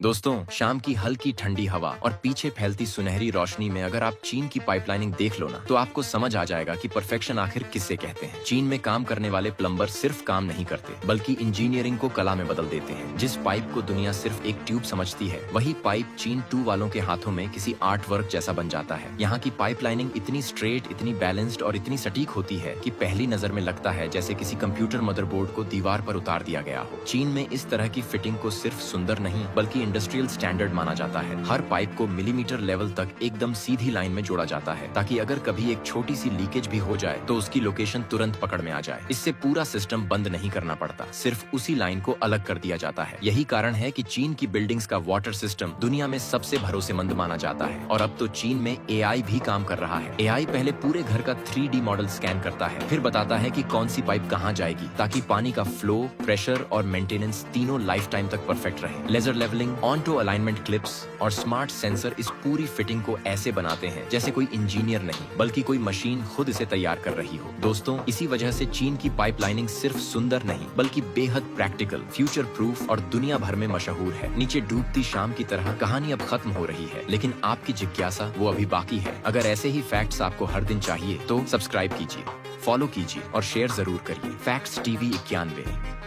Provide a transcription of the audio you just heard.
दोस्तों, शाम की हल्की ठंडी हवा और पीछे फैलती सुनहरी रोशनी में अगर आप चीन की पाइपलाइनिंग देख लो ना, तो आपको समझ आ जाएगा कि परफेक्शन आखिर किससे कहते हैं। चीन में काम करने वाले प्लम्बर सिर्फ काम नहीं करते, बल्कि इंजीनियरिंग को कला में बदल देते हैं। जिस पाइप को दुनिया सिर्फ एक ट्यूब समझती है, वही पाइप चीन 2 वालों के हाथों में किसी आर्ट वर्क जैसा बन जाता है। यहाँ की पाइपलाइनिंग इतनी स्ट्रेट, इतनी बैलेंस्ड और इतनी सटीक होती है कि पहली नजर में लगता है जैसे किसी कंप्यूटर मदरबोर्ड को दीवार पर उतार दिया गया हो। चीन में इस तरह की फिटिंग को सिर्फ सुंदर नहीं, बल्कि इंडस्ट्रियल स्टैंडर्ड माना जाता है। हर पाइप को मिलीमीटर लेवल तक एकदम सीधी लाइन में जोड़ा जाता है, ताकि अगर कभी एक छोटी सी लीकेज भी हो जाए तो उसकी लोकेशन तुरंत पकड़ में आ जाए। इससे पूरा सिस्टम बंद नहीं करना पड़ता, सिर्फ उसी लाइन को अलग कर दिया जाता है। यही कारण है कि चीन की बिल्डिंग्स का वाटर सिस्टम दुनिया में सबसे भरोसेमंद माना जाता है। और अब तो चीन में एआई भी काम कर रहा है। एआई पहले पूरे घर का 3D मॉडल स्कैन करता है, फिर बताता है कि कौन सी पाइप कहाँ जाएगी, ताकि पानी का फ्लो, प्रेशर और मेंटेनेंस तीनों लाइफ टाइम तक परफेक्ट रहे। लेजर लेवलिंग, ऑन-टू अलाइनमेंट क्लिप्स और स्मार्ट सेंसर इस पूरी फिटिंग को ऐसे बनाते हैं जैसे कोई इंजीनियर नहीं, बल्कि कोई मशीन खुद इसे तैयार कर रही हो। दोस्तों, इसी वजह से चीन की पाइपलाइनिंग सिर्फ सुंदर नहीं, बल्कि बेहद प्रैक्टिकल, फ्यूचर प्रूफ और दुनिया भर में मशहूर है। नीचे डूबती शाम की तरह कहानी अब खत्म हो रही है, लेकिन आपकी जिज्ञासा वो अभी बाकी है। अगर ऐसे ही फैक्ट्स आपको हर दिन चाहिए तो सब्सक्राइब कीजिए, फॉलो कीजिए और शेयर जरूर करिए। Facts TV 91।